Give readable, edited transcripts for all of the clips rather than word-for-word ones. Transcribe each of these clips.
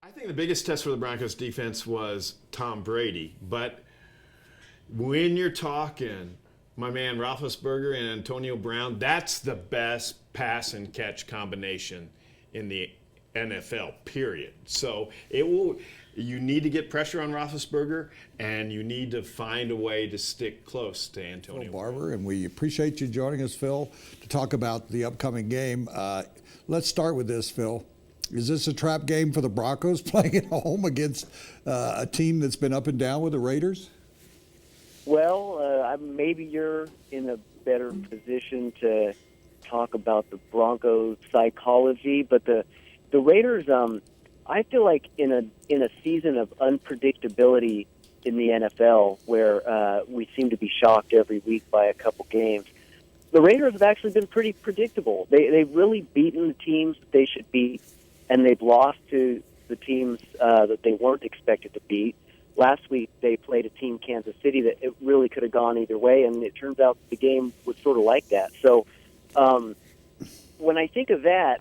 I think the biggest test for the Broncos defense was Tom Brady. But when you're talking my man Roethlisberger and Antonio Brown, that's the best pass and catch combination in the NFL, period. So you need to get pressure on Roethlisberger, and you need to find a way to stick close to Antonio Phil Barber, and we appreciate you joining us, Phil, to talk about the upcoming game. Let's start with this, Phil. Is this a trap game for the Broncos playing at home against a team that's been up and down with the Raiders? Well, maybe you're in a better position to talk about the Broncos' psychology, but the Raiders, I feel like in a season of unpredictability in the NFL, where we seem to be shocked every week by a couple games, the Raiders have actually been pretty predictable. They've really beaten the teams that they should beat, and they've lost to the teams that they weren't expected to beat. Last week, they played a team, Kansas City, that it really could have gone either way, and it turns out the game was sort of like that. So when I think of that,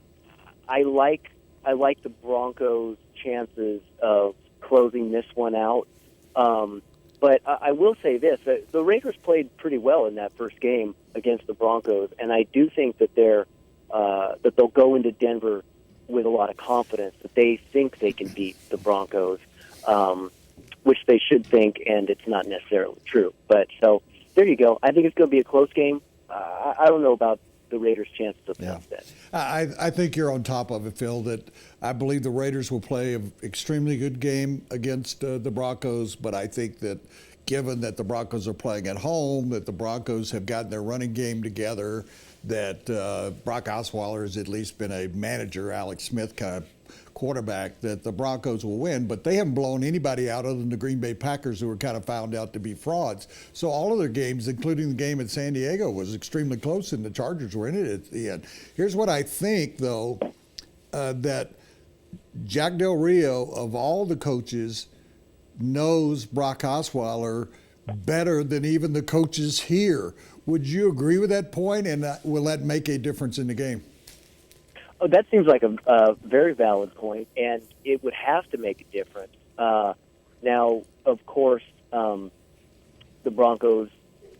I like the Broncos' chances of closing this one out. But I will say this: the Raiders played pretty well in that first game against the Broncos, and I do think that that they'll go into Denver with a lot of confidence that they think they can beat the Broncos, which they should think, and it's not necessarily true. But so there you go. I think it's going to be a close game. I don't know about the Raiders' chances of upset. I think you're on top of it, Phil, that I believe the Raiders will play an extremely good game against the Broncos, but I think that given that the Broncos are playing at home, that the Broncos have gotten their running game together, that Brock Osweiler has at least been a manager, Alex Smith kind of quarterback, that the Broncos will win, but they haven't blown anybody out other than the Green Bay Packers, who were kind of found out to be frauds. So all of their games, including the game at San Diego, was extremely close, and the Chargers were in it at the end. Here's what I think, though, that Jack Del Rio, of all the coaches, knows Brock Osweiler better than even the coaches here. Would you agree with that point, and will that make a difference in the game? Oh, that seems like a very valid point, and it would have to make a difference. Now, of course, the Broncos'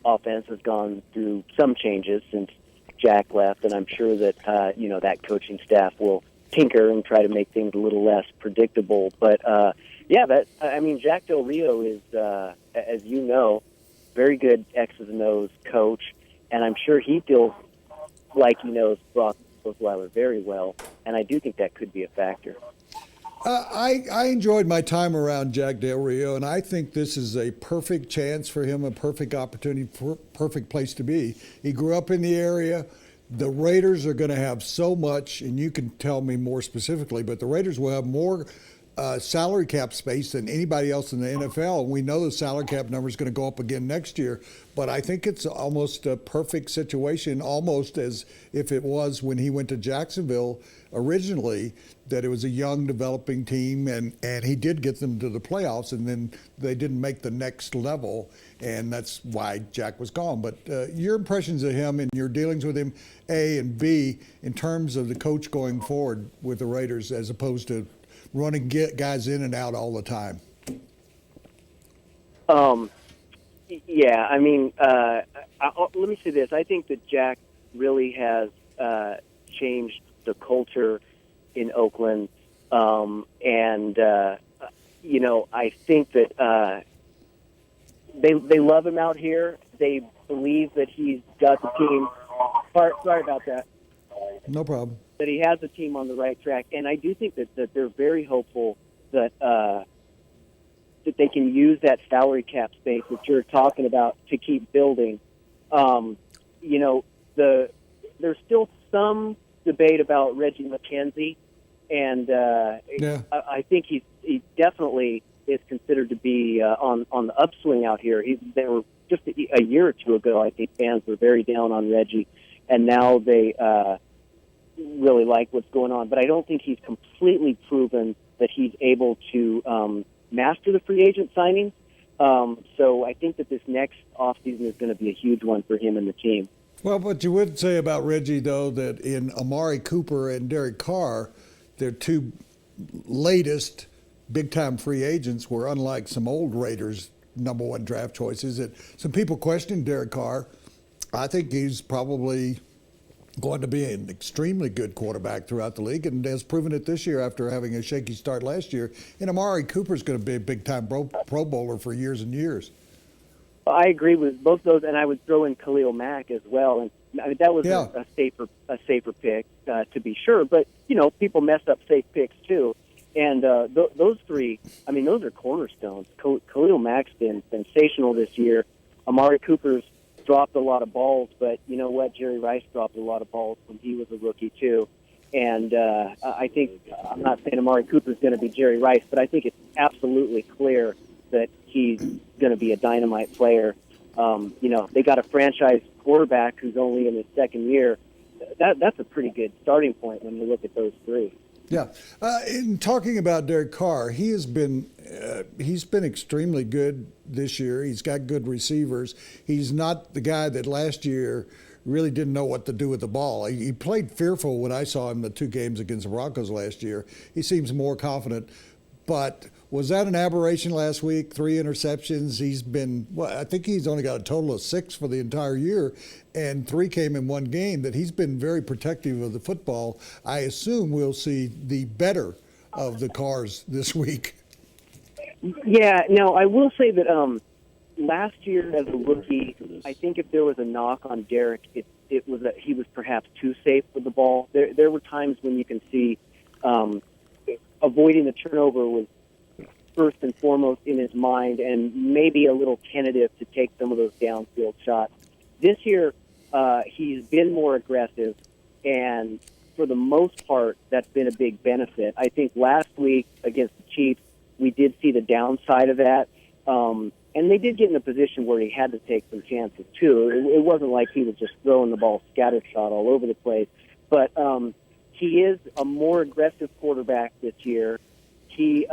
offense has gone through some changes since Jack left, and I'm sure that that coaching staff will tinker and try to make things a little less predictable. But Jack Del Rio is, as you know, very good X's and O's coach, and I'm sure he feels like he knows Brock Osweiler very well, and I do think that could be a factor. I enjoyed my time around Jack Del Rio, and I think this is a perfect chance for him, a perfect opportunity, perfect place to be. He grew up in the area. The Raiders are going to have so much, and you can tell me more specifically, but the Raiders will have more salary cap space than anybody else in the NFL. And we know the salary cap number is going to go up again next year, but I think it's almost a perfect situation, almost as if it was when he went to Jacksonville originally, that it was a young developing team, and he did get them to the playoffs, and then they didn't make the next level, and that's why Jack was gone. But your impressions of him and your dealings with him, A, and B, in terms of the coach going forward with the Raiders as opposed to running guys in and out all the time. Let me say this. I think that Jack really has changed the culture in Oakland. I think that they love him out here. They believe that he's got the team. Sorry about that. No problem. That he has the team on the right track, and I do think that they're very hopeful that that they can use that salary cap space that you're talking about to keep building. There's still some debate about Reggie McKenzie, and I think he definitely is considered to be on the upswing out here. They were just a year or two ago, I think fans were very down on Reggie, and now they really like what's going on. But I don't think he's completely proven that he's able to master the free agent signings. So I think that this next offseason is going to be a huge one for him and the team. Well, but you would say about Reggie, though, that in Amari Cooper and Derek Carr, their two latest big-time free agents were unlike some old Raiders number one draft choices. That some people questioned Derek Carr. I think he's probably going to be an extremely good quarterback throughout the league, and has proven it this year after having a shaky start last year. And Amari Cooper's going to be a big-time Pro Bowler for years and years. I agree with both those, and I would throw in Khalil Mack as well. And I mean, that was a safer pick to be sure. But people mess up safe picks too. And those three, I mean, those are cornerstones. Khalil Mack's been sensational this year. Amari Cooper's dropped a lot of balls, but you know what? Jerry Rice dropped a lot of balls when he was a rookie too. And I think, I'm not saying Amari Cooper's going to be Jerry Rice, but I think it's absolutely clear that he's going to be a dynamite player. They got a franchise quarterback who's only in his second year. That's a pretty good starting point when you look at those three. Yeah. In talking about Derek Carr, he's been extremely good this year. He's got good receivers. He's not the guy that last year really didn't know what to do with the ball. He played fearful when I saw him the 2 games against the Broncos last year. He seems more confident. But was that an aberration last week? 3 interceptions. He's been, I think he's only got a total of 6 for the entire year, and 3 came in one game. That he's been very protective of the football. I assume we'll see the better of the Carrs this week. Yeah, no, I will say that last year as a rookie, I think if there was a knock on Derek, it was that he was perhaps too safe with the ball. There were times when you can see avoiding the turnover was first and foremost in his mind, and maybe a little tentative to take some of those downfield shots. This year, he's been more aggressive, and for the most part, that's been a big benefit. I think last week against the Chiefs, we did see the downside of that, and they did get in a position where he had to take some chances too. It wasn't like he was just throwing the ball scattershot all over the place, but he is a more aggressive quarterback this year. He's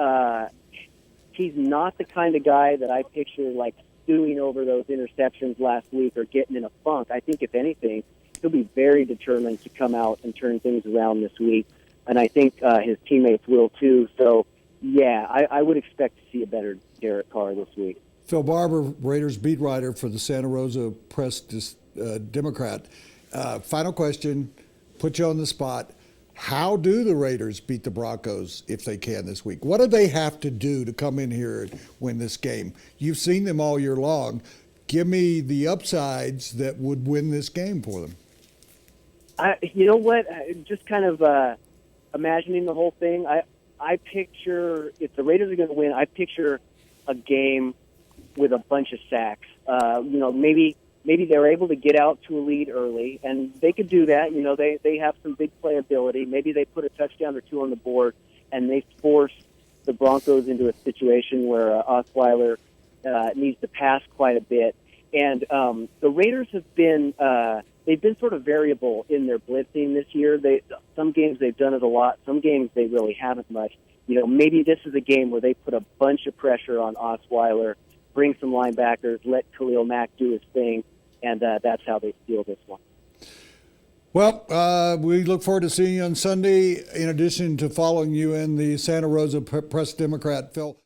not the kind of guy that I picture like stewing over those interceptions last week or getting in a funk. I think if anything, he'll be very determined to come out and turn things around this week, and I think his teammates will too. So, yeah, I would expect to see a better Derek Carr this week. Phil Barber, Raiders beat writer for the Santa Rosa Press Democrat. Final question, put you on the spot. How do the Raiders beat the Broncos if they can this week? What do they have to do to come in here and win this game? You've seen them all year long. Give me the upsides that would win this game for them. You know what? Just kind of imagining the whole thing, I picture, if the Raiders are going to win, I picture a game with a bunch of sacks. Maybe they're able to get out to a lead early, and they could do that. They have some big playability. Maybe they put a touchdown or 2 on the board, and they force the Broncos into a situation where Osweiler needs to pass quite a bit. And the Raiders have been they've been sort of variable in their blitzing this year. Some games they've done it a lot. Some games they really haven't much. Maybe this is a game where they put a bunch of pressure on Osweiler, bring some linebackers, let Khalil Mack do his thing, and that's how they steal this one. Well, we look forward to seeing you on Sunday. In addition to following you in the Santa Rosa Press Democrat, Phil.